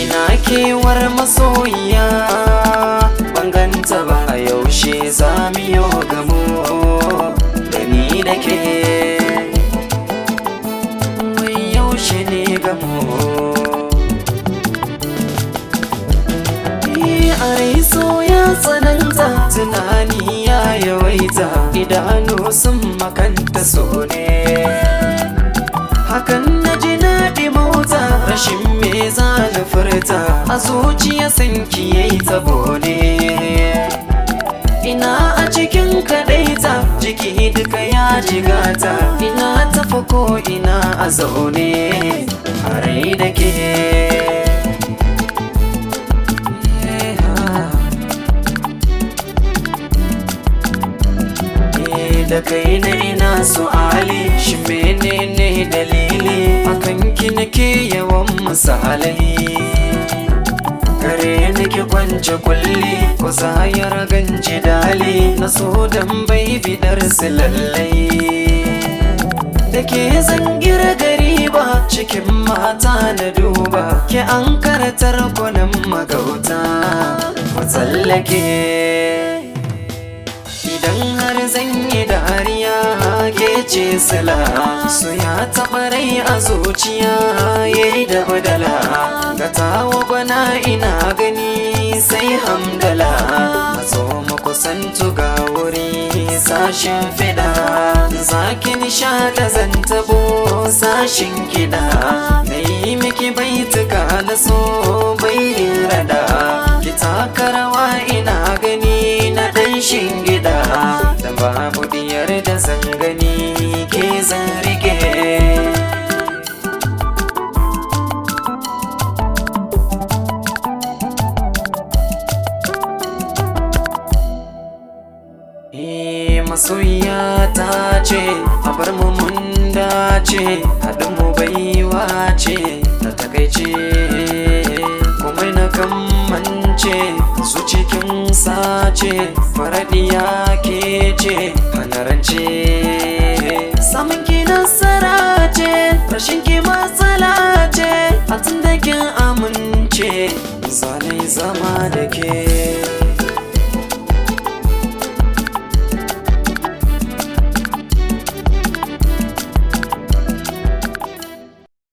Ina kewar masoyiya banganta ba, a yaushe za mu yi gamo da ni da ke, wai yaushe ne gamo. A rai so ya tsananta, tunani ya yawaita, idanu sun makanta so ne, hakan na ji naɗi mauta, rashin me za na furta, a zuciya sanki yayi tabo ne. Ina a cikin kaɗaita, jiki duka ya jigata, ina tafi ko ina a zaune a rai da ke. Da kai na ina su'ali, shi menene dalili akan ki nake yawan misalai, kare nake kwance kulli ko zayar ganji dali, na so dan bai bidar su lallai. Da ke zangira gari ba, cikin mata na duba, ke an karatar kunan magauta ku tsallake. Idan har zan yi dariya ke ce sila, so ya taɓa rai a zuciya ya yi da badala, ga tawa bana ina gani sai hamdala, matso makusantu ga wuri sashin fida, zaki nishaɗa zan tabo sashin kiɗa, na yi miki baituka na so bai rada, ki taka rawa ina gani na ɗan shingida, da babu diyar da zan gani ke zan rike. Masoyiya ta ce a bar mu mun dace, haɗin mu baiwa ce ta takaice, komai na kammance su cikin sace, faradiya ke ce hanarance, samun ki nasara ce, rashin ki